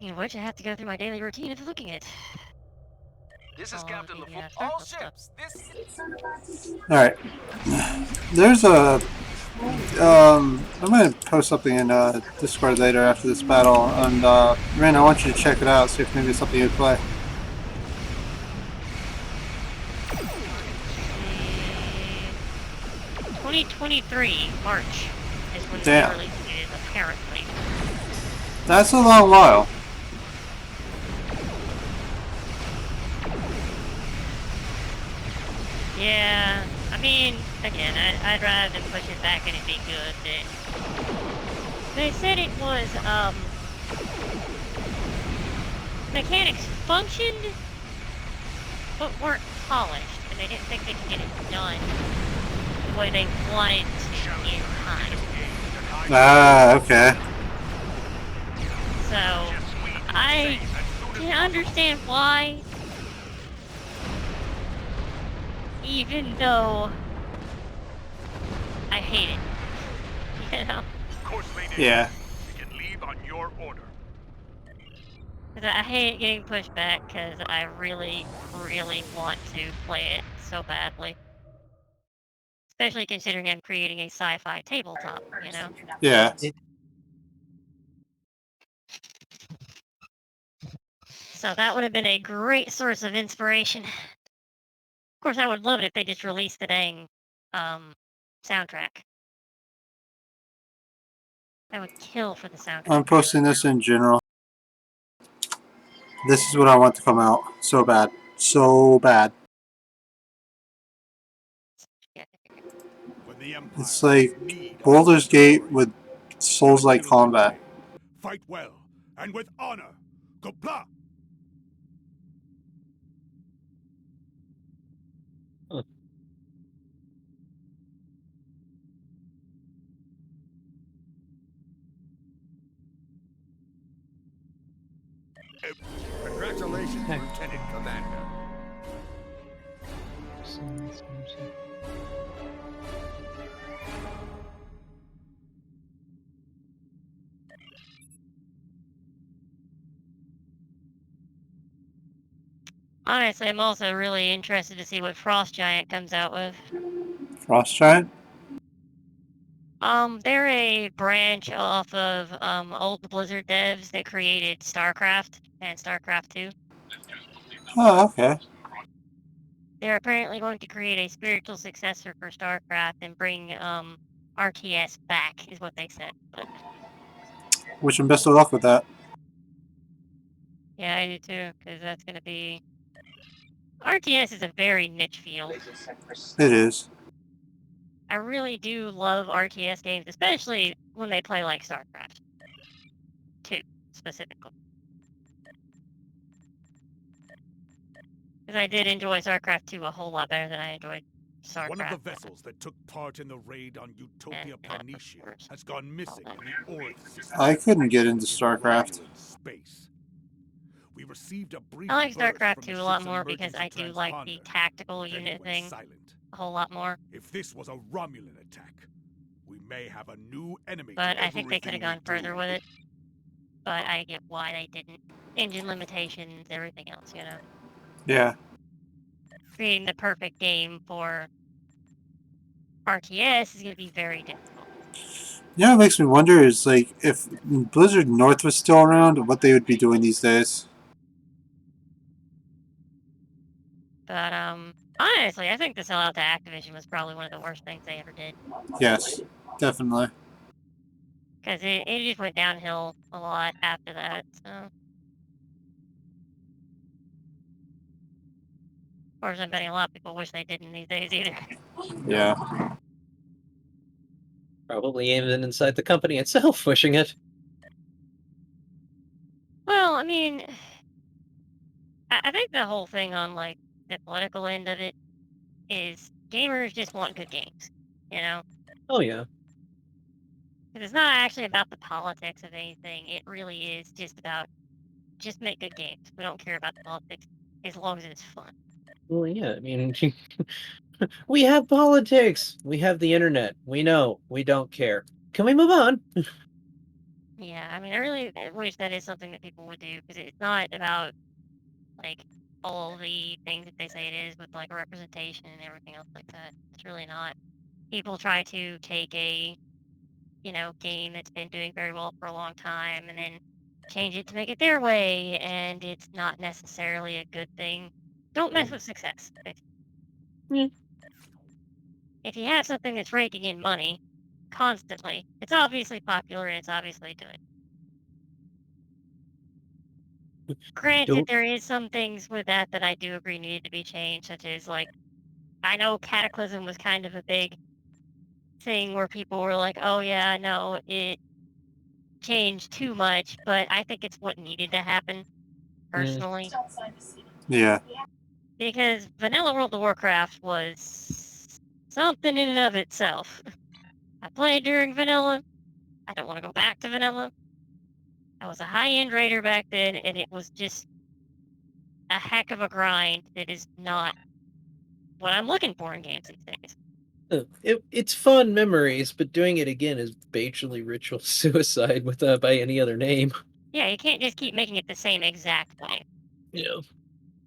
In which I have to go through my daily routine of looking at This is all Captain the LaFoy. All circle stuff. ships. This. Alright. There's a... I'm gonna post something in Discord later after this battle, and Ren, I want you to check it out, see if maybe it's something you'd play. 2023 March is when Damn. the release is, apparently. That's a long while. Yeah, I mean, again, I'd rather than push it back and it be good. They said it was, mechanics functioned, but weren't polished, and they didn't think they could get it done the way they wanted to in time. Ah, okay. So, I can understand why, even though I hate it, you know? Of course, lady. Yeah. You can leave on your order. Because I hate getting pushed back, because I really, really want to play it so badly. Especially considering I'm creating a sci-fi tabletop, you know? Yeah. So that would have been a great source of inspiration. Of course, I would love it if they just released the dang soundtrack. I would kill for the soundtrack. I'm posting this in general. This is what I want to come out. So bad. So bad. It's like Baldur's Gate with Souls-like combat. Fight well and with honor. Gopla! Congratulations, Lieutenant Commander. Honestly, I'm also really interested to see what Frost Giant comes out with. Frost Giant? They're a branch off of old Blizzard devs that created StarCraft and StarCraft 2. Oh, okay. They're apparently going to create a spiritual successor for StarCraft and bring RTS back, is what they said. But Wish them best of luck with that. yeah, I do too, because that's going to be... RTS is a very niche field. It is. I really do love RTS games, especially when they play like StarCraft 2, specifically. Because I did enjoy StarCraft 2 a whole lot better than I enjoyed StarCraft. One of the vessels that took part in the raid on Utopia Planitia has gone missing in the Orth system. I couldn't get into StarCraft. Space. We received a brief I like StarCraft burst 2 from a the lot ship's more because I emergency do like the transponder, tactical then unit went thing silent. a whole lot more. If this was a Romulan attack, we may have a new enemy. But I think they could have gone further with it. But I get why they didn't. Engine limitations, everything else, you know. Yeah. Creating the perfect game for RTS is going to be very difficult. You know what makes me wonder is, like, if Blizzard North was still around, what they would be doing these days. But, honestly, I think the sellout to Activision was probably one of the worst things they ever did. Yes, definitely. Because it just went downhill a lot after that, so... Of course, I'm betting a lot of people wish they didn't these days either. Yeah. Probably even inside the company itself wishing it. Well, I mean... I think the whole thing on, like, the political end of it is gamers just want good games, you know? Oh, yeah. Because it's not actually about the politics of anything. It really is just about, just make good games. We don't care about the politics as long as it's fun. Well, yeah, I mean, we have politics. We have the internet. We know. We don't care. Can we move on? Yeah, I mean, I really wish that is something that people would do, because it's not about, like, all the things that they say it is with, like, representation and everything else like that. It's really not. People try to take a, game that's been doing very well for a long time and then change it to make it their way, and it's not necessarily a good thing. Don't mess with success. Mm. If you have something that's raking in money constantly, it's obviously popular and it's obviously good. Granted, Don't. there is some things with that I do agree needed to be changed, such as, like, I know Cataclysm was kind of a big thing where people were like, "Oh, yeah, no, it changed too much," but I think it's what needed to happen, Mm. personally. Yeah. Because Vanilla World of Warcraft was something in and of itself. I played during Vanilla. I don't want to go back to Vanilla. I was a high-end raider back then, and it was just a heck of a grind that is not what I'm looking for in games these days. It's fun memories, but doing it again is basically ritual suicide with by any other name. Yeah, you can't just keep making it the same exact way. You know.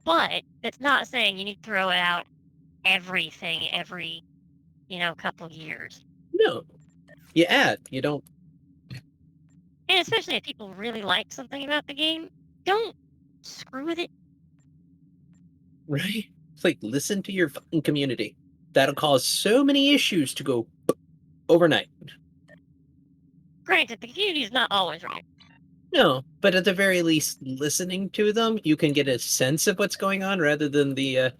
But it's not saying you need to throw it out everything every, couple years. No. You add. You don't. And especially if people really like something about the game, don't screw with it. Right? It's like listen to your fucking community. That'll cause so many issues to go overnight. Granted, the community is not always right. No, but at the very least, listening to them, you can get a sense of what's going on rather than the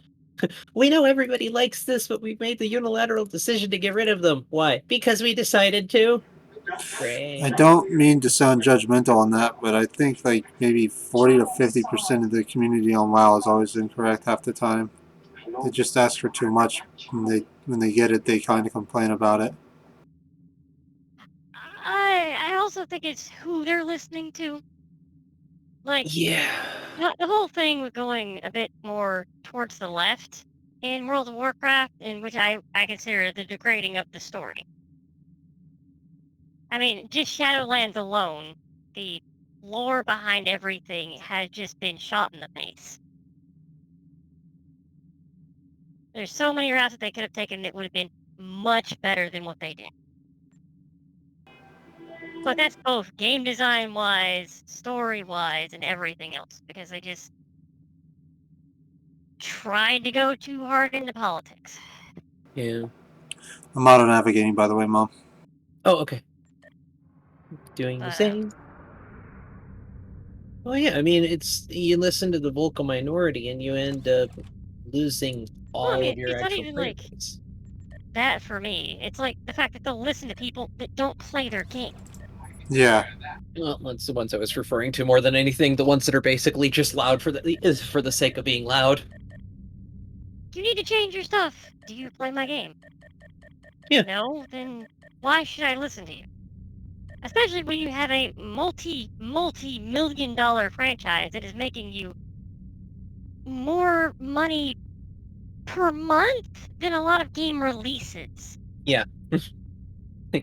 we know everybody likes this, but we've made the unilateral decision to get rid of them. Why? Because we decided to. I Great. don't mean to sound judgmental on that, but I think like maybe 40 to 50% of the community on WoW is always incorrect half the time. They just ask for too much. When they get it, they kind of complain about it. I also think it's who they're listening to. Like, Yeah. the whole thing with going a bit more towards the left in World of Warcraft, in which I consider the degrading of the story. I mean, just Shadowlands alone, the lore behind everything has just been shot in the face. There's so many routes that they could have taken that would have been much better than what they did. But that's both game design wise, story wise, and everything else, because they just tried to go too hard into politics. Yeah. I'm auto navigating, by the way, Mom. Oh, okay. Doing the But same. Well, yeah, I mean, it's you listen to the vocal minority and you end up losing well, I all mean, of your it's not actual even player like base. that for me. It's like the fact that they'll listen to people that don't play their game. Yeah. Well, that's the ones I was referring to more than anything. The ones that are basically just loud for the sake of being loud. You need to change your stuff. Do you play my game? Yeah. No? Then why should I listen to you? Especially when you have a multi-million dollar franchise that is making you more money per month than a lot of game releases. Yeah.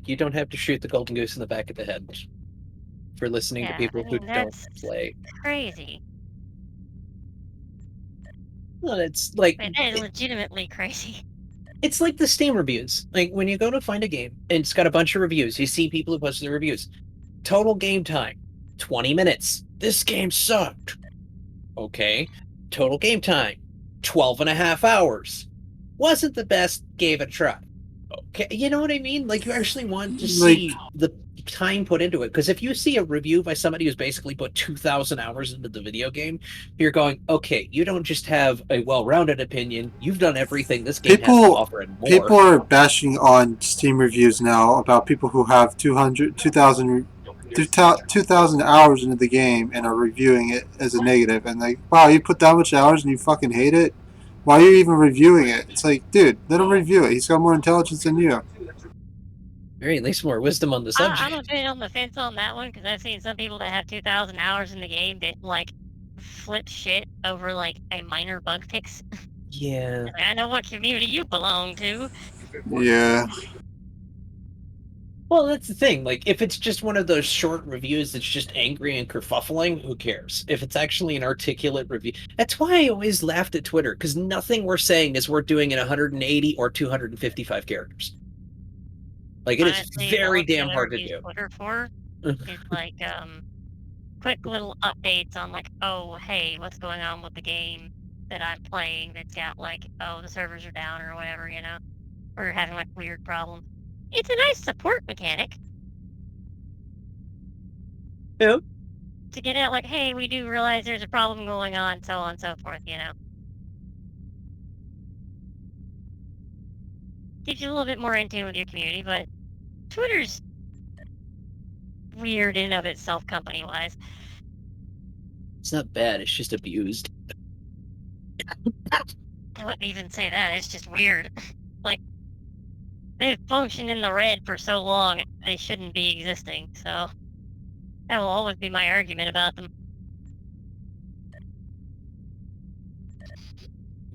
You don't have to shoot the golden goose in the back of the head for listening to Yeah, I people who mean, don't that's play. crazy. Well, it's like But that is legitimately crazy. it's like the Steam reviews. Like when you go to find a game and it's got a bunch of reviews, you see people who post their reviews. Total game time, 20 minutes. This game sucked. Okay. Total game time, 12 and a half hours. Wasn't the best, gave it a try. Okay, you know what I mean? Like you actually want to see the time put into it. Because if you see a review by somebody who's basically put 2,000 hours into the video game, you're going, okay, you don't just have a well-rounded opinion. You've done everything this game has to offer and more. People are bashing on Steam reviews now about people who have 2,000 hours into the game and are reviewing it as a negative. And like, wow, you put that much hours and you fucking hate it? Why are you even reviewing it? It's like, dude, let him review it. He's got more intelligence than you. Very at least more wisdom on the subject. I'm a bit on the fence on that one because I've seen some people that have 2,000 hours in the game that like flip shit over like a minor bug fix. Yeah. I know what community you belong to. Yeah. Well, that's the thing. Like, if it's just one of those short reviews that's just angry and kerfuffling, who cares? If it's actually an articulate review, that's why I always laughed at Twitter, because nothing we're saying is worth doing in 180 or 255 characters. Like, it is Honestly, the very only thing damn I hard ever to use do. Twitter for is like quick little updates on like, oh hey, what's going on with the game that I'm playing that's got like, oh the servers are down or whatever, you know, or having like weird problems. It's a nice support mechanic Yeah. to get out like, hey, we do realize there's a problem going on, so on and so forth, you know. Keeps you a little bit more in tune with your community, but Twitter's weird in of itself company wise. It's not bad, it's just abused. I wouldn't even say that, it's just weird. Like, they've functioned in the red for so long, they shouldn't be existing, so that will always be my argument about them.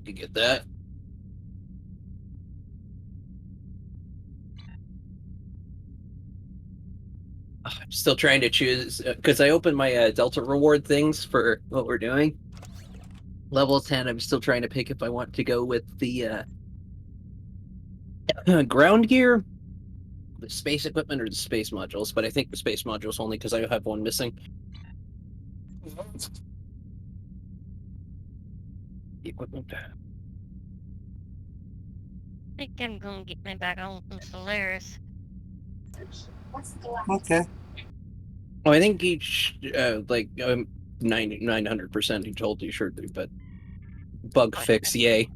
You get that? I'm still trying to choose, because I opened my Delta reward things for what we're doing. Level 10, I'm still trying to pick if I want to go with the ground gear, the space equipment, or the space modules, but I think the space modules only because I have one missing. The equipment. I think I'm gonna get me back on some Solaris. Okay. Oh, I think each, 900% each told you sure do, but bug fix, yay.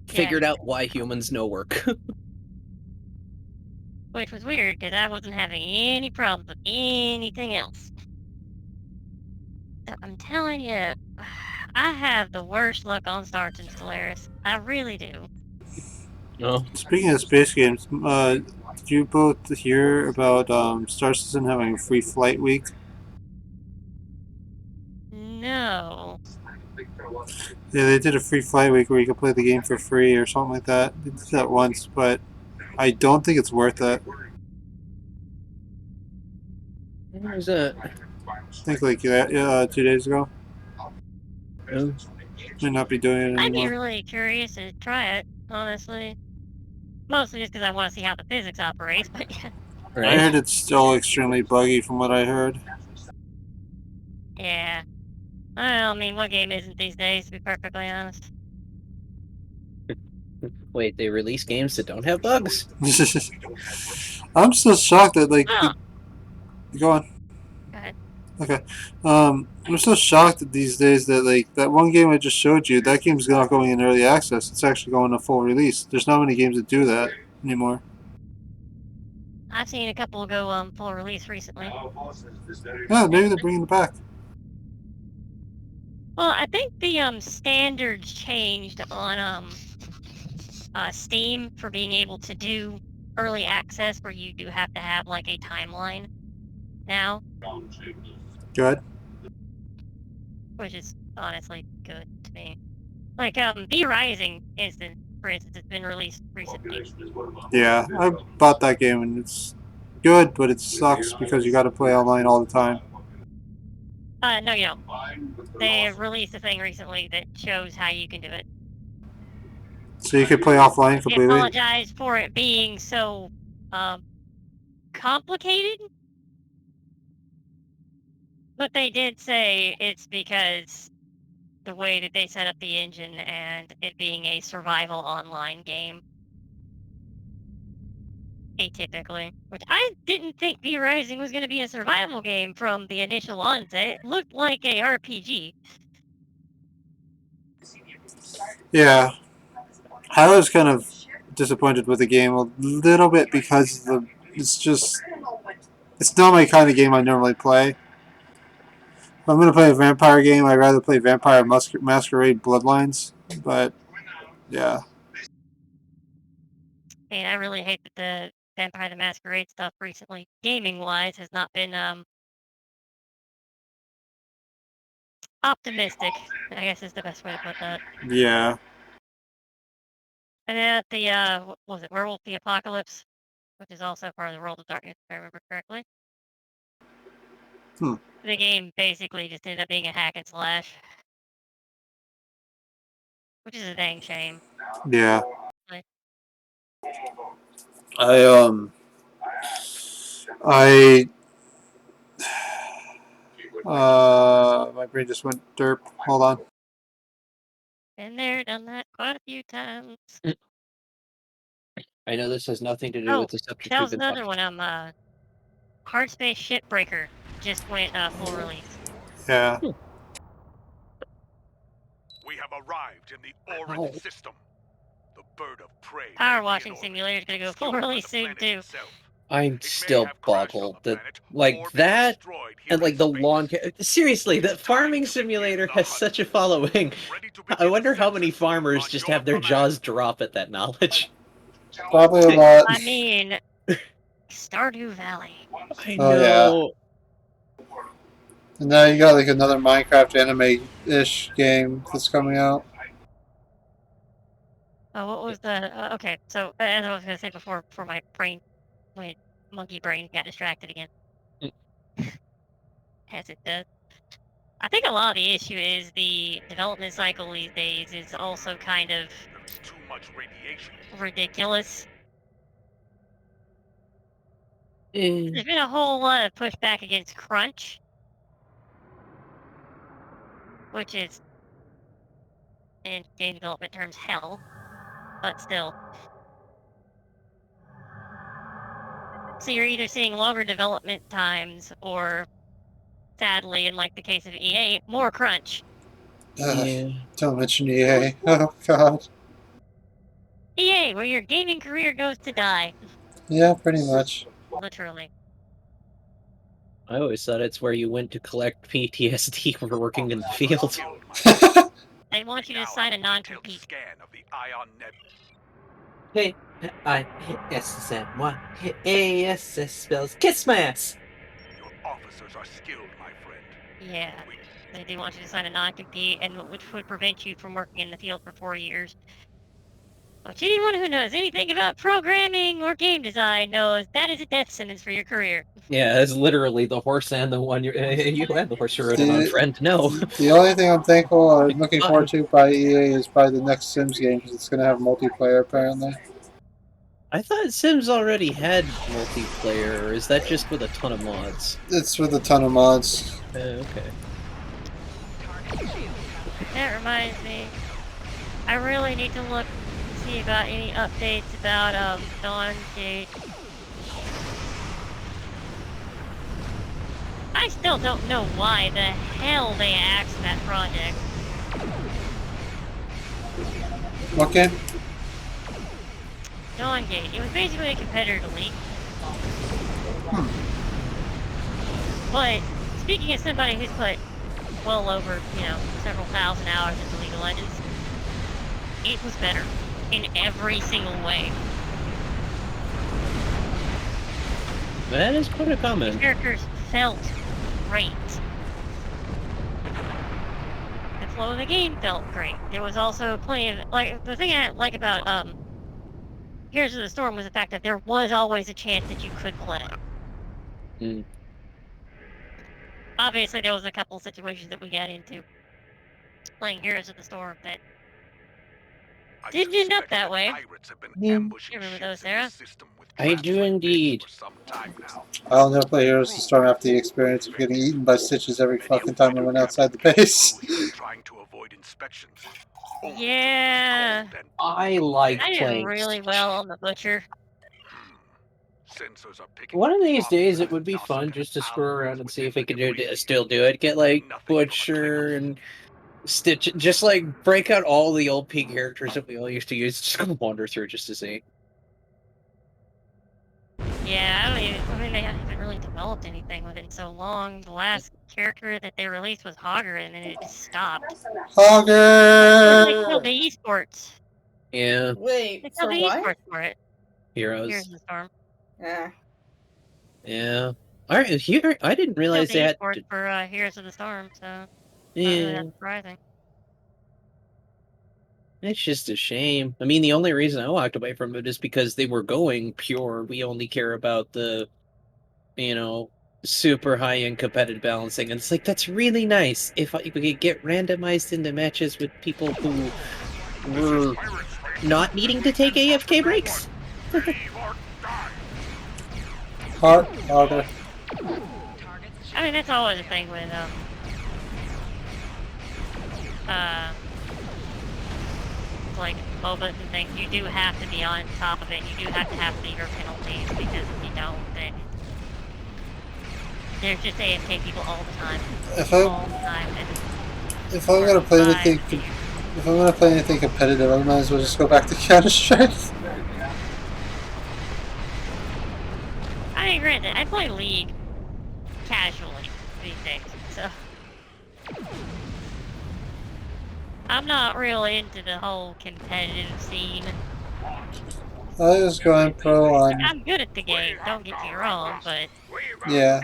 Figured out why humans no work. Which was weird, because I wasn't having any problems with anything else. So I'm telling you, I have the worst luck on starts in Solaris. I really do. No. Speaking of space games, did you both hear about Star Citizen having a free flight week? No. Yeah, they did a free flight week where you could play the game for free or something like that. They did that once, but I don't think it's worth it. Where's that? I think like 2 days ago. Oh. Might not be doing it I'd be anymore. really curious to try it, honestly. Mostly just because I want to see how the physics operates, but yeah. I heard it's still extremely buggy from what I heard. Yeah. Well, I mean, what game isn't these days, to be perfectly honest? Wait, they release games that don't have bugs? I'm still shocked that Oh, go on. go ahead. Okay. I'm so shocked that these days that that one game I just showed you, that game's not going in early access. It's actually going to full release. There's not many games that do that anymore. I've seen a couple go full release recently. Yeah, maybe they're bringing it back. Well, I think the standards changed on Steam for being able to do early access, where you do have to have like a timeline now, Good. which is honestly good to me. Like V Rising instant, for instance, has been released recently. Yeah, I bought that game and it's good, but it sucks because you got to play online all the time. No, you don't. They released a thing recently that shows how you can do it. So you could play offline I completely. apologize for it being so complicated, but they did say it's because the way that they set up the engine and it being a survival online game. Atypically. Which I didn't think V Rising was going to be a survival game from the initial onset. It looked like a RPG. Yeah, I was kind of disappointed with the game a little bit because it's not my kind of game I normally play. If I'm gonna play a vampire game, I'd rather play Vampire Masquerade Bloodlines. But yeah, And I really hate that the Vampire the Masquerade stuff recently, gaming-wise, has not been optimistic, I guess is the best way to put that. yeah, And then at the what was it, Werewolf the Apocalypse? which is also part of the World of Darkness, if I remember correctly. Hmm. The game basically just ended up being a hack and slash, which is a dang shame. Yeah. Like, I my brain just went derp. Hold on. been there, done that quite a few times. I know this has nothing to do Oh, with the subject that we've was been another talking. one. Hard Space Shipbreaker just went full release. Yeah. We have arrived in the Orin Ow. system. The bird of prey. may Power be washing in orbit, simulator is gonna go full skilled by release the soon planet too. itself. I'm It may still have crashed on boggled the that planet like or been that destroyed here and in like the space. lawn. Seriously, that farming Time to begin simulator the has hunt. such a following. Ready to I begin wonder how many ascension farmers on just your have their command. jaws drop at that knowledge. Probably a lot. I mean, Stardew Valley. I Oh yeah. know. And now you got like another Minecraft anime-ish game that's coming out. Oh, what was the? Okay, so as I was gonna say before my monkey brain got distracted again, as it does. I think a lot of the issue is the development cycle these days is also kind of There's too much radiation. ridiculous. Eh, There's been a whole lot of pushback against crunch, which is, in game development terms, hell. But still. So you're either seeing longer development times or, sadly, in like the case of EA, more crunch. yeah. Don't mention EA. Oh god. EA, where your gaming career goes to die. Yeah, pretty much. Literally. I always thought it's where you went to collect PTSD for working in the Officers are field. skilled, my friend. They want you to Now sign a have detailed non-compete. scan of the ion net. Hey, I-S-S-M-Y. A-S-S spells kiss my ass. Your officers are skilled, my friend. Yeah. They do want you to sign a non-compete, and which would prevent you from working in the field for 4 years. But anyone who knows anything about programming or game design knows that is a death sentence for your career. Yeah, it's literally the horse and the one you and the horse you rode it on, The, friend. No. the only thing I'm thankful or looking Bye. forward to by EA is by the next Sims game because it's going to have multiplayer apparently. I thought Sims already had multiplayer, or is that just with a ton of mods? It's with a ton of mods. Okay. That reminds me, I really need to look and see about any updates about Dawn Gate. I still don't know why the hell they axed that project. What game? Dawn Gate. It was basically a competitor to League. But speaking as somebody who's put well over, several thousand hours into League of Legends, it was better in every single way. That is quite a The comment. characters felt great. The flow of the game felt great. There was also plenty of, like, the thing I like about Heroes of the Storm was the fact that there was always a chance that you could play. Mm. Obviously, there was a couple situations that we got into playing Heroes of the Storm that I didn't end up suspect that way. pirates have been Yeah. ambushing You remember ships those, in Sarah? the system with I traps do like this indeed. for some time now. I'll never play Heroes of the Storm after the experience of getting eaten by stitches every fucking time I went outside the base. Trying to avoid inspections. Yeah. I like I did playing. really well on the Butcher. Sensors are picking One of up these days, it would be gossip fun and just to screw around and see if we could debris. still do it. Get like Nothing from a Butcher Klingon. and Stitch, just like break out all the old P characters that we all used to use. Just go wander through just to see. Yeah, I mean, they haven't really developed anything with it in so long. The last character that they released was Hogger, and then it just stopped. They killed Hogger! the esports. Yeah, They Wait, killed for the what? esports for it. Here's Heroes. the storm. Yeah. Yeah. All right, here I didn't Killed realize the that. esports for Heroes of the Storm, so not really Yeah. that surprising. It's just a shame. I mean, the only reason I walked away from it is because they were going pure. We only care about the, you know, super high-end competitive balancing. And it's like, that's really nice. If we could get randomized into matches with people who were not needing to take AFK breaks. Harder. I mean, that's always a thing with like MOBAs and things. You do have to be on top of it. You do have to have meter penalties because if you don't, then there's just AFK people all the time. All the time. And If I'm gonna play anything, if I'm gonna play anything competitive, I might as well just go back to Counter-Strike. I mean, granted, I play League casually these days, so I'm not really into the whole competitive scene. I was going pro on. I'm good at the game, don't get me wrong, but Yeah.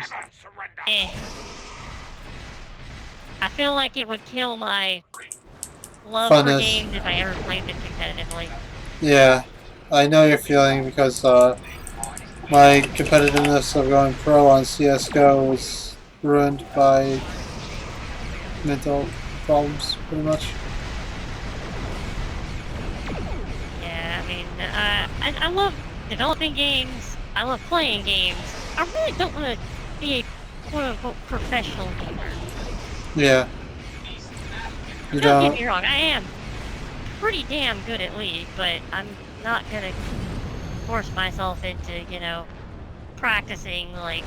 I feel like it would kill my love for Funness. games if I ever played them competitively. Yeah, I know your feeling because my competitiveness of going pro on CS:GO was ruined by mental problems, pretty much. Yeah, I mean, I love developing games. I love playing games. I really don't want to be a quote-unquote professional gamer. Yeah. You Don't don't. get me wrong, I am pretty damn good at League, but I'm not gonna force myself into, you know, practicing like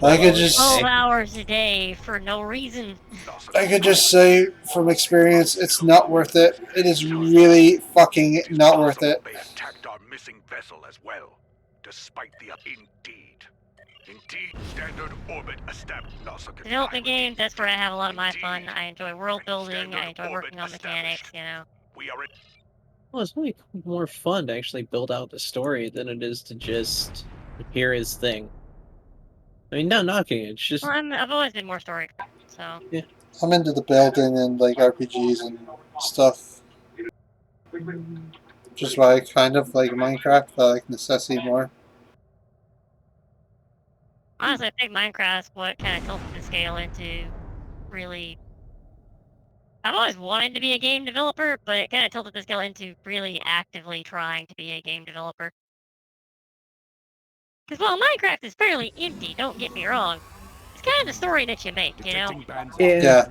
I could just. 12 hours a day for no reason. I could just say from experience, it's not worth it. It is really fucking not worth it. They attacked our missing vessel as well, despite the Indeed, standard orbit established. Developing games, that's where I have a lot of my fun. I enjoy world building, I enjoy working on mechanics, you know. Well, it's really more fun to actually build out the story than it is to just hear his thing. I mean, not knocking it, it's just... Well, I've always been more story, so... Yeah. I'm into the building and like RPGs and stuff. Just why I kind of like Minecraft, but I like Necessity more. Honestly, I think Minecraft's what kind of tilted the scale into really... I've always wanted to be a game developer, but it kind of tilted the scale into really actively trying to be a game developer. Because while Minecraft is fairly empty, don't get me wrong, it's kind of the story that you make, you know? Yeah.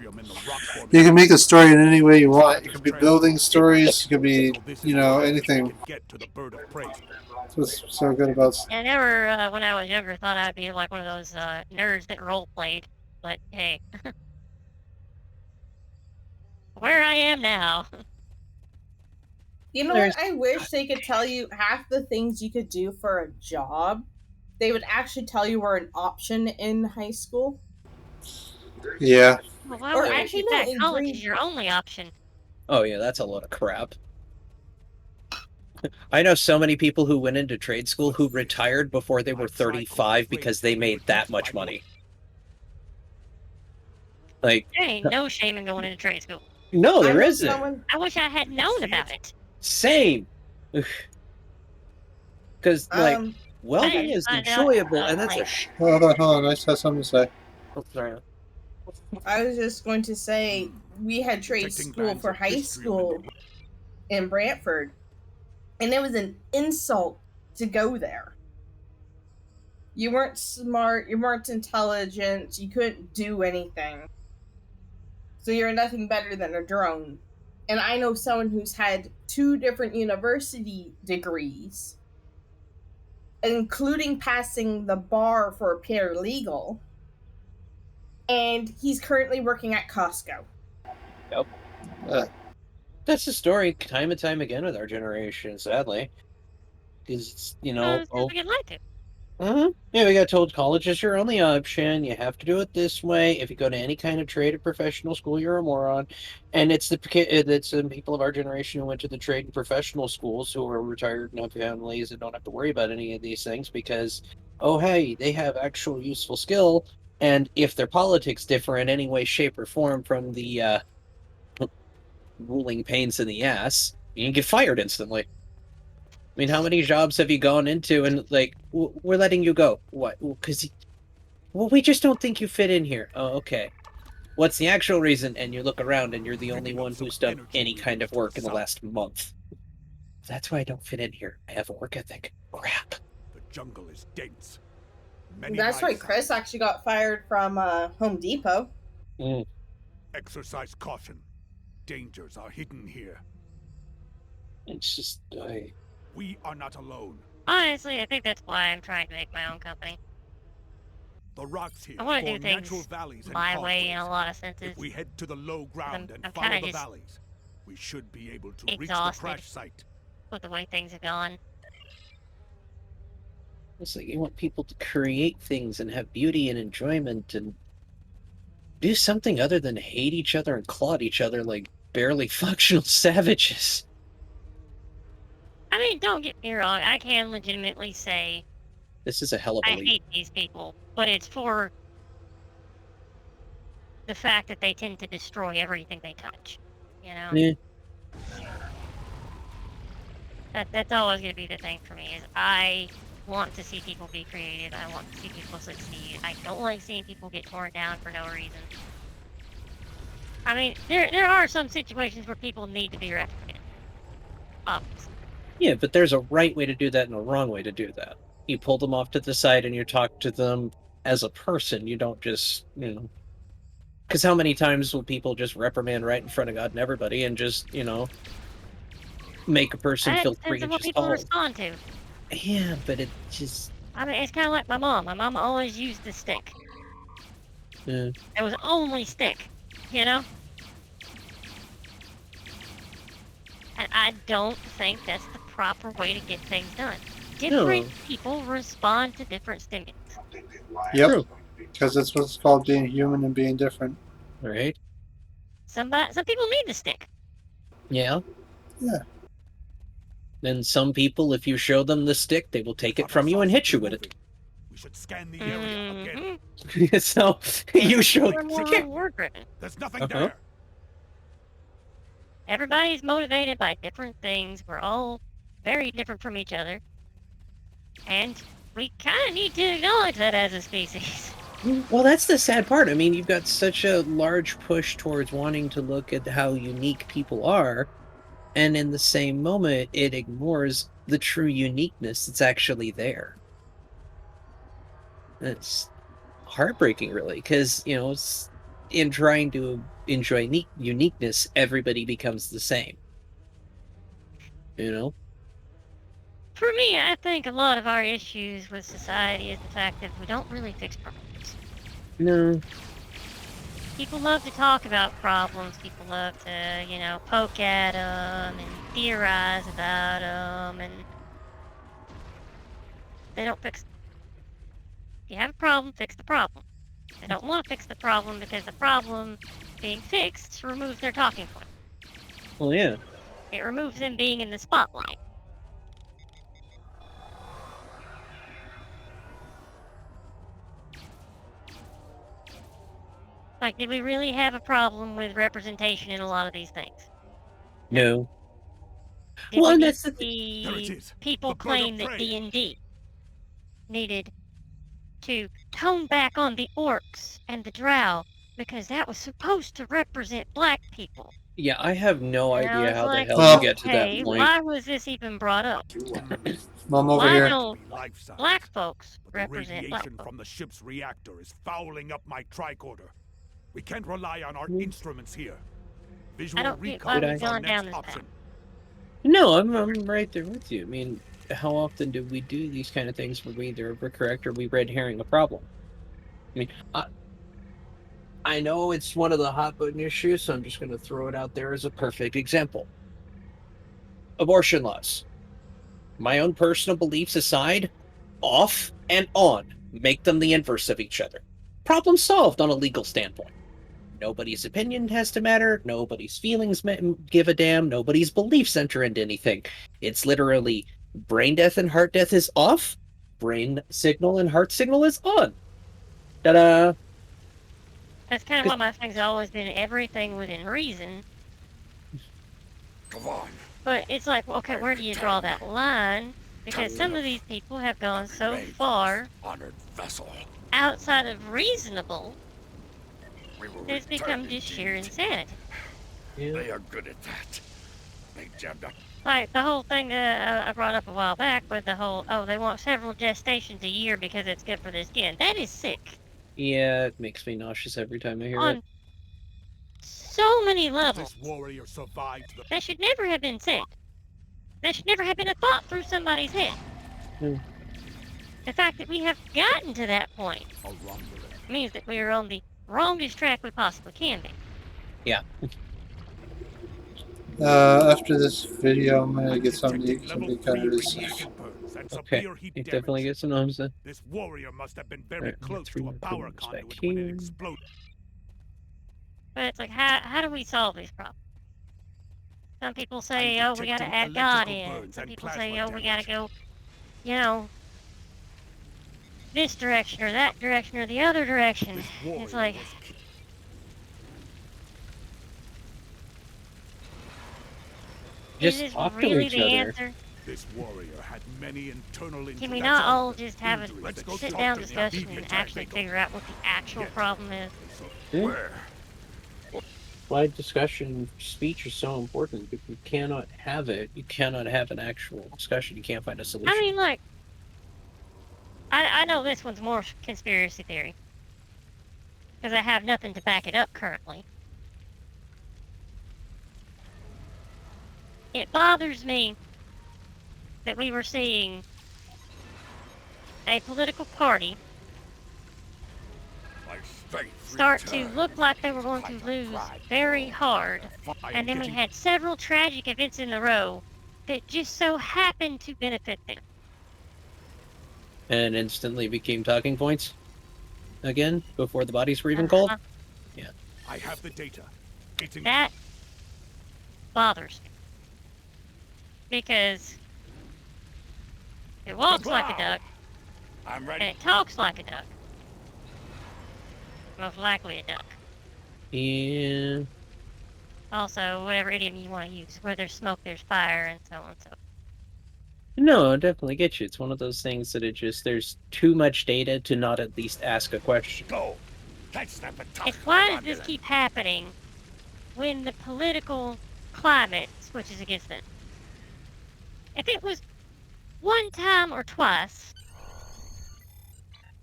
You can make a story in any way you want. You could be building stories, you could be, you know, anything. That's what's so good about... I never, when I was younger, thought I'd be like one of those nerds that role-played, but hey. Where I am now. You know what? I wish they could tell you half the things you could do for a job. They would actually tell you were an option in high school. Yeah. Well, why would I keep that? College is your only option. Oh yeah, that's a lot of crap. I know so many people who went into trade school who retired before they were 35 because they made that much money. Like, there ain't no shame in going into trade school. No, there isn't. I wish I had known about it. Same. Because, like, welding is enjoyable, and that's a... Hold on, I just have something to say. Oh, sorry. I was just going to say, we had trade school for high school in Brantford, and it was an insult to go there. You weren't smart, you weren't intelligent, you couldn't do anything. So you're nothing better than a drone. And I know someone who's had 2 different university degrees, including passing the bar for a paralegal, and he's currently working at Costco. Yep. That's the story time and time again with our generation, sadly. Because, you know... we get lied to. Yeah, we got told college is your only option. You have to do it this way. If you go to any kind of trade or professional school, you're a moron. And it's the people of our generation who went to the trade and professional schools who are retired and have families and don't have to worry about any of these things because, oh, hey, they have actual useful skill. And if their politics differ in any way, shape, or form from the grueling pains in the ass, you can get fired instantly. I mean, how many jobs have you gone into and like, we're letting you go? What? Because, well, we just don't think you fit in here. Oh, okay. What's the actual reason? And you look around and you're the only one who's done any kind of work in the last month. That's why I don't fit in here. I have a work ethic. Crap. The jungle is dense. That's why Chris actually got fired from Home Depot. Mm. Exercise caution. Dangers are hidden here. It's just, We are not alone. Honestly, I think that's why I'm trying to make my own company. The rocks here I want to do form things natural valleys and my way in a causeways. lot of senses. If we head to the low ground I'm and follow kinda the just valleys, we should be able to reach the exhausted. crash site. With the way things have gone. it's like you want people to create things and have beauty and enjoyment and do something other than hate each other and claw at each other like barely functional savages. I mean, don't get me wrong, I can legitimately say This is a hell of a I leap. hate these people, but it's for the fact that they tend to destroy everything they touch. You know? Yeah. That's always going to be the thing for me, is I want to see people be creative, I want to see people succeed. I don't like seeing people get torn down for no reason. I mean, there are some situations where people need to be recognized. Obviously. Yeah, but there's a right way to do that and a wrong way to do that. You pull them off to the side and you talk to them as a person. You don't just, because how many times will people just reprimand right in front of God and everybody and just, make a person That feel depends 3 on what inches people tall? respond to. Yeah, but it just... I mean, it's kind of like my mom. My mom always used the stick. Yeah. It was only stick, you know? And I don't think that's the proper way to get things done. Different people respond to different stimulus. Yep. Because that's what's called being human and being different. Right? Some people need the stick. Yeah. Yeah. And some people, if you show them the stick, they will take it from you and hit you with it. We should scan the area again. So, you show... More reward-driven. There's nothing there. Everybody's motivated by different things. We're all very different from each other. And we kind of need to acknowledge that as a species. Well, that's the sad part. I mean, you've got such a large push towards wanting to look at how unique people are, and in the same moment, it ignores the true uniqueness that's actually there. It's heartbreaking, really, because, in trying to enjoy uniqueness, everybody becomes the same. For me, I think a lot of our issues with society is the fact that we don't really fix problems. No. People love to talk about problems. People love to, poke at them and theorize about them, and they don't fix them. If you have a problem, fix the problem. They don't want to fix the problem because the problem being fixed removes their talking point. Well, yeah. It removes them being in the spotlight. Like, did we really have a problem with representation in a lot of these things? No. Did Well, we that's the see There it is. people The bird of claim that prey. D&D needed to tone back on the orcs and the drow because that was supposed to represent black people? Yeah, I have no And I idea was how like, the hell Well- you get to that okay, point. why was this even brought up? Mom over Why here. don't Life-size. black folks But the represent black radiation folks? from the ship's reactor is fouling up my tricorder. We can't rely on our instruments here. Visual don't get recon why we're is our going down next this path. option. No, I'm right there with you. I mean, how often do we do these kind of things where we either overcorrect or we red herring a problem? I mean, I know it's one of the hot button issues, so I'm just going to throw it out there as a perfect example. Abortion laws. My own personal beliefs aside, off and on, make them the inverse of each other. Problem solved on a legal standpoint. Nobody's opinion has to matter. Nobody's feelings give a damn. Nobody's beliefs enter into anything. It's literally brain death and heart death is off. Brain signal and heart signal is on. Ta-da! That's kind of what my thing's always been. Everything within reason Come on. But it's like, okay, where do you draw that line? Because some of these people have gone so far Honored vessel. outside of reasonable, We will it's become just sheer insanity. Yeah. They are good at that. They jammed up. Like the whole thing that I brought up a while back with the whole, oh, they want several gestations a year because it's good for their skin. That is sick. Yeah, it makes me nauseous every time I hear On it. so many levels. This warrior survived the That should never have been said. That should never have been a thought through somebody's head. Hmm. The fact that we have gotten to that point wrong. means that we are on the wrongest track we possibly can be. Yeah. After this video, I'm gonna get something to eat. Something kind of is. Okay. You definitely get some gnomes then. This warrior must have been very Alright, close three to a more power Klingons back conduit when it here. exploded. But it's like, how do we solve these problems? Some people say, I'm oh, we gotta detecting add God electrical in. burns Some and people plasma say, oh, we gotta damage. go, you know, this direction or that direction or the other direction. This warrior It's like, was ki- is Just this talk to really each the other. answer? This warrior had many internal Can we injuries. not all just have Let's a go talk sit-down to the discussion and immediate actually Tycho. figure out what the actual Yes. problem is? Yeah. Where? Why discussion speech is so important. If you cannot have it, you cannot have an actual discussion. You can't find a solution. I mean, like, I know this one's more conspiracy theory. Because I have nothing to back it up currently. It bothers me that we were seeing a political party My faith start to returned. look like they were going to lose very hard. I am And then we getting- had several tragic events in a row that just so happened to benefit them. And instantly became talking points again before the bodies were even cold. I have the data. It's in That bothers me. Because it walks like a duck I'm and ready. it talks like a duck. Most likely a duck. Yeah. Also, whatever idiom you want to use. Where there's smoke, there's fire, and so on. So No, I definitely get you. It's one of those things that there's too much data to not at least ask a question. Go. Let's snap a top. it's why does this keep happening when the political climate switches against it? If it was one time or twice,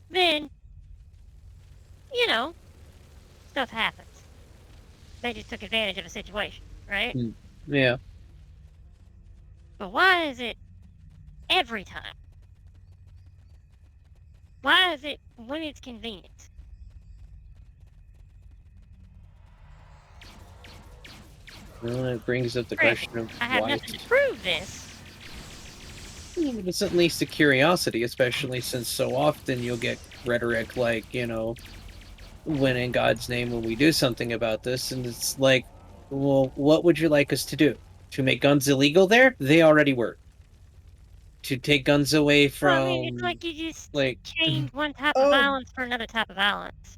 then, you know, stuff happens. They just took advantage of a situation, right? Yeah. But why is it every time? Why is it when it's convenient? Well, it brings up the Granted, question of I have why. nothing to prove this. It's at least a curiosity, especially since so often you'll get rhetoric like, when in God's name will we do something about this? And it's like, well, what would you like us to do? To make guns illegal there? They already were. To take guns away from, Well, I mean, it's like you just like, change one type Oh. of violence for another type of violence.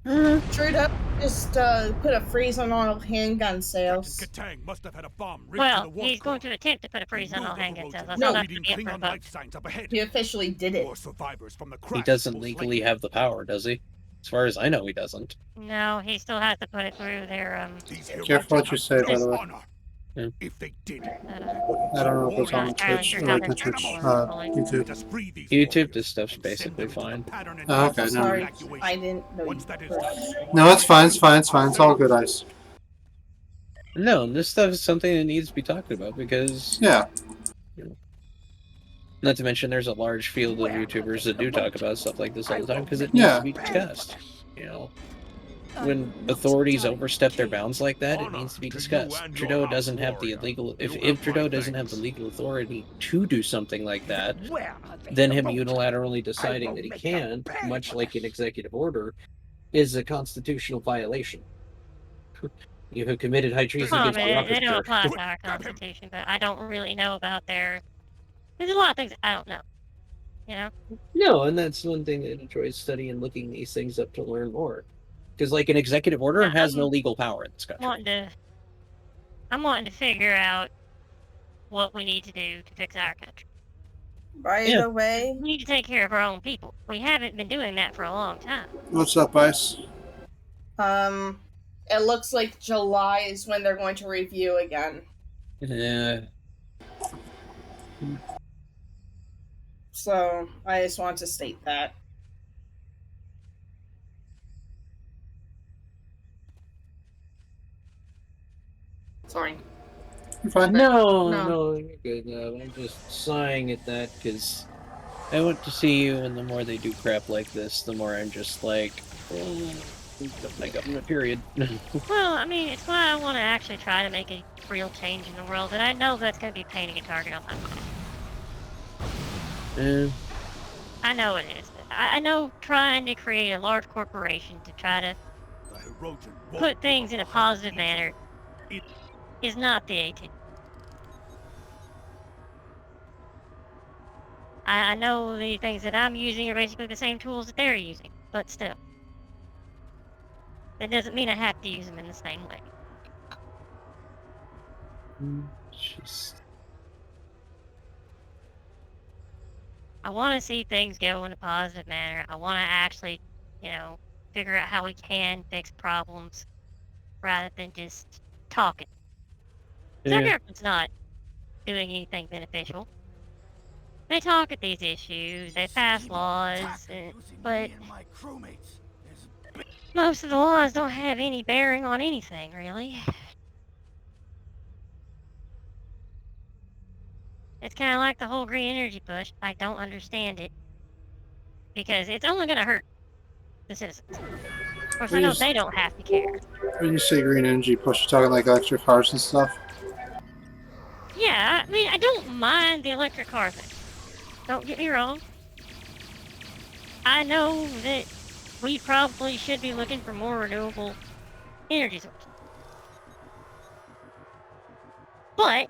Trudeau just put a freeze on all handgun sales. Captain Katang must have had a bomb rigged to Well, the war he's going core. to attempt to put a freeze on Move all the handgun roads sales. and I No. saw that reading to be Klingon but life signs up ahead. He officially did it. More survivors from the he crash, doesn't most legally likely. have the power, does he? As far as I know, he doesn't. no, he still has to put it through their These heroes Careful what have you say, by the way. honor. Yeah. If they did, I don't know if it's on not entirely Twitch sure or how like they're the Twitch, fully. YouTube. let us free these YouTube, warriors this stuff's and send basically them to the fine. pattern and Oh, okay, process never Sorry, evacuation. I didn't know Once you that is were- done, No, it's fine. It's fine. It's fine. It's all good, Ice. No, this stuff is something that needs to be talked about because, Yeah. not to mention, there's a large field of YouTubers that do talk about stuff like this all the time because it needs Yeah. to be discussed. When authorities overstep their bounds like that, it needs to be discussed. Trudeau doesn't have the legal. If Trudeau doesn't have the legal authority to do something like that, then him unilaterally deciding that he can, much like an executive order, is a constitutional violation. You have committed high treason Well, I against the mean, office. they don't sir. apply to our constitution, but I don't really know about their. There's a lot of things I don't know. You know, No, and that's one thing that I enjoy studying and looking these things up to learn more. Because, like, an executive order Yeah, has no legal power in this country. I'm wanting to figure out what we need to do to fix our country. By Yeah. the way, We need to take care of our own people. We haven't been doing that for a long time. What's up, Ice? it looks like July is when they're going to review again. Yeah. So I just want to state that. Sorry. You're fine. No, you're good. No, I'm just sighing at that because I want to see you, and the more they do crap like this, the more I'm just like, oh, my government, period. Well, I mean, it's why I want to actually try to make a real change in the world, and I know that's going to be painting a target on my back. I know it is. I know trying to create a large corporation to try to The Herodian won't put things give in a up positive on manner It- is not the 18th. I know the things that I'm using are basically the same tools that they're using, but still. That doesn't mean I have to use them in the same way. Just... I want to see things go in a positive manner. I want to actually, figure out how we can fix problems rather than just talking. So our Yeah. government's not doing anything beneficial. They talk at these issues, they pass laws, but most of the laws don't have any bearing on anything, really. It's kind of like the whole green energy push. I don't understand it because it's only going to hurt the citizens. Of course, I know they don't have to care. When you say green energy push, you're talking like electric cars and stuff? Yeah, I mean, I don't mind the electric car thing. Don't get me wrong. I know that we probably should be looking for more renewable energy sources. But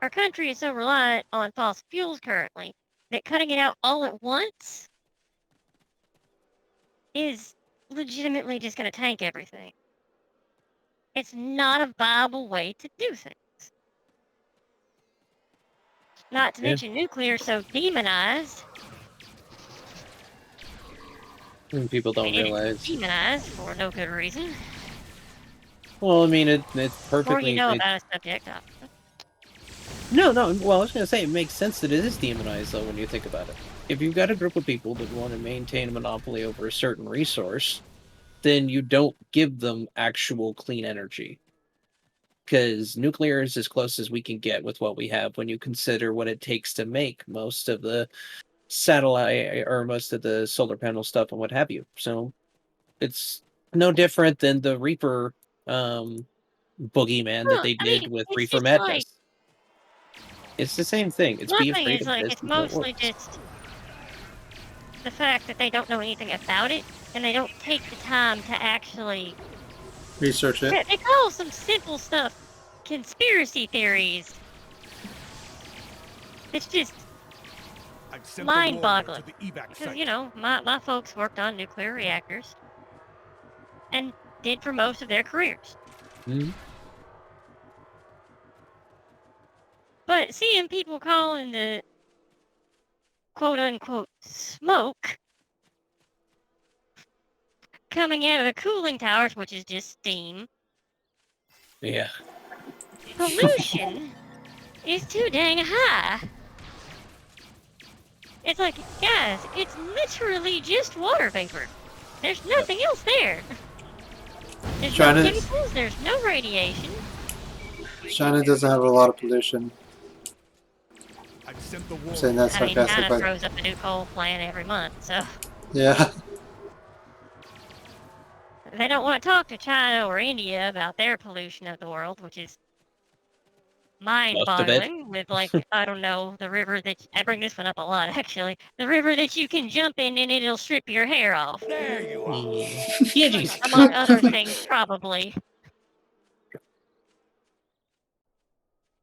our country is so reliant on fossil fuels currently that cutting it out all at once is legitimately just going to tank everything. It's not a viable way to do things. Not to mention nuclear so demonized. People don't It is realize. demonized for no good reason. Well, I mean, it's perfectly... Or you know about a subject. No. Well, I was going to say, it makes sense that it is demonized, though, when you think about it. If you've got a group of people that want to maintain a monopoly over a certain resource, then you don't give them actual clean energy. Because nuclear is as close as we can get with what we have when you consider what it takes to make most of the satellite or most of the solar panel stuff and what have you. So it's no different than the Reaper boogeyman that Well, they I did mean, with it's Reefer just like, Madness. It's the same thing. It's my be thing afraid is of like, this it's until it mostly works. just the fact that they don't know anything about it, and they don't take the time to actually Research it. They call some simple stuff conspiracy theories. It's just I've sent the warrior mind-boggling. to the evac Because, site. my folks worked on nuclear reactors and did for most of their careers. Mhm. But seeing people calling the quote-unquote smoke coming out of the cooling towers, which is just steam, Yeah. pollution is too dang high. It's like, guys, it's literally just water vapor. There's nothing else there. There's no China- chemicals, there's no radiation. China doesn't have a lot of pollution. I've sent the I'm saying warrior. that I mean, China sarcastically. throws up a new coal plant every month, so Yeah. they don't want to talk to China or India about their pollution of the world, which is Most of it. mind-boggling with, like, I don't know, the river that... I bring this one up a lot, actually. The river that you can jump in and it'll strip your hair off. There you are. Yeah, geez. Among other things, probably.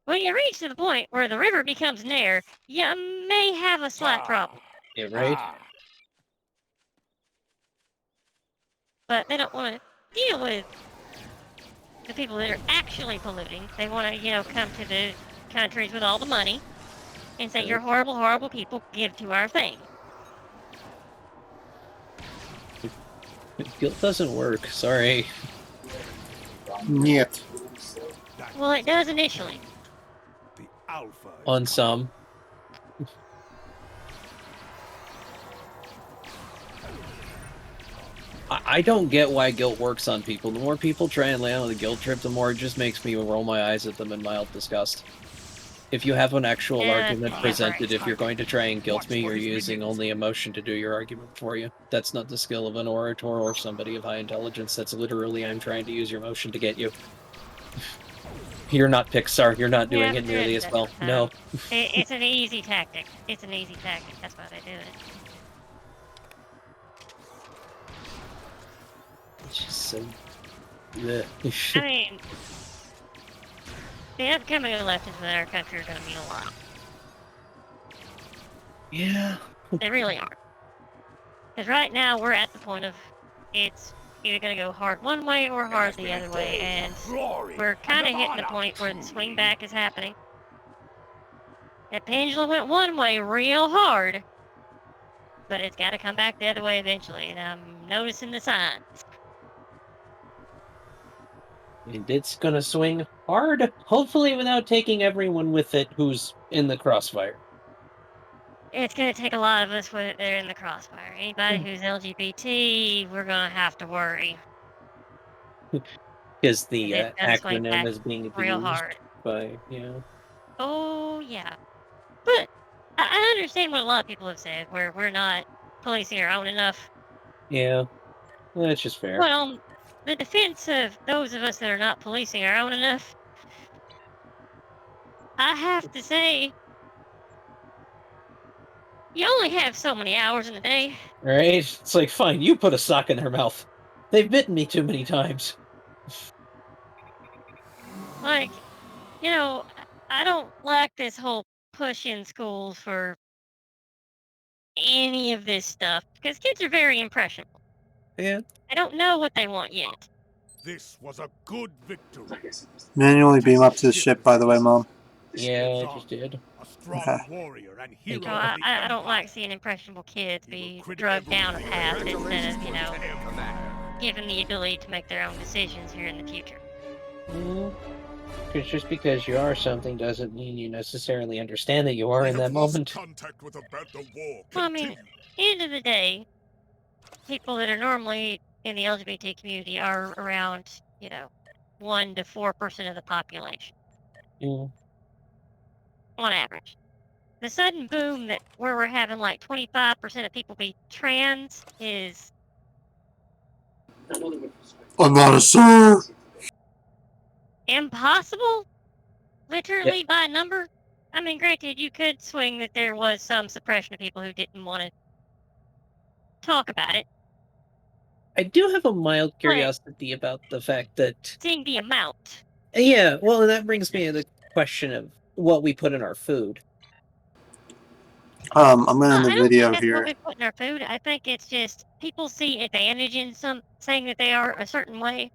When you reach to the point where the river becomes an air, you may have a slight problem. Yeah, right? But they don't want to deal with the people that are actually polluting. They want to, come to the countries with all the money and say, Okay. you're horrible, horrible people, give to our thing. Guilt doesn't work. Sorry. Yet. Well, it does initially. The Alpha. On some. I don't get why guilt works on people. The more people try and land on the guilt trip, the more it just makes me roll my eyes at them in mild disgust. If you have an actual argument presented, if you're going to try and guilt me, you're using only emotion to do your argument for you. That's not the skill of an orator or somebody of high intelligence. That's literally, I'm trying to use your emotion to get you. You're not Pixar. You're not doing it nearly as well. No. It's an easy tactic. It's an easy tactic. That's why they do it. It's just so... I mean, the upcoming elections in our country are going to mean a lot. Yeah. They really are. Because right now, we're at the point of it's either going to go hard one way or hard the other way, and we're kind of hitting the point where the swing back is happening. The pendulum went one way real hard, but it's got to come back the other way eventually, and I'm noticing the signs. And it's gonna swing hard, hopefully without taking everyone with it who's in the crossfire. It's going to take a lot of us when they're in the crossfire. Anybody who's LGBT, we're going to have to worry. Because the It's gonna swing acronym back is being real abused hard. by, Oh, yeah. But I understand what a lot of people have said, where we're not policing our own enough. Yeah, that's just fair. Well, the defense of those of us that are not policing our own enough, I have to say, you only have so many hours in a day. Right? It's like, fine, you put a sock in their mouth. They've bitten me too many times. Like, you know, I don't like this whole push in schools for any of this stuff, because kids are very impressionable. Yeah. I don't know what they want yet. This was a good victory. Manually beam up to the ship, by the way, Mom. Yeah, I just did. A strong Okay. warrior and hero. So I don't like seeing impressionable kids be drugged down a path instead of, given the ability to make their own decisions here in the future. Because just because you are something doesn't mean you necessarily understand that you are in that moment. Contact with the war. Well, I mean, end of the day, people that are normally in the LGBT community are around, 1 to 4% of the population. Yeah. On average. The sudden boom where we're having like 25% of people be trans is I'm not a sir. impossible, literally by number. I mean, granted, you could swing that there was some suppression of people who didn't want to talk about it. I do have a mild curiosity about the fact that... Seeing the amount. Yeah, well, and that brings me to the question of what we put in our food. I'm going to end the I don't video think that's here. what we put in our food. I think it's just people see advantage in some saying that they are a certain way.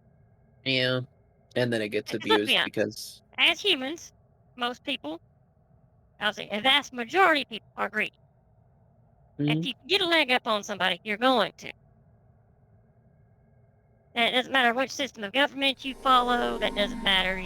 Yeah, and then it gets Because let's abused be honest, because... as humans, most people, I'll say a vast majority of people are greedy. If you get a leg up on somebody, you're going to. And it doesn't matter which system of government you follow. That doesn't matter,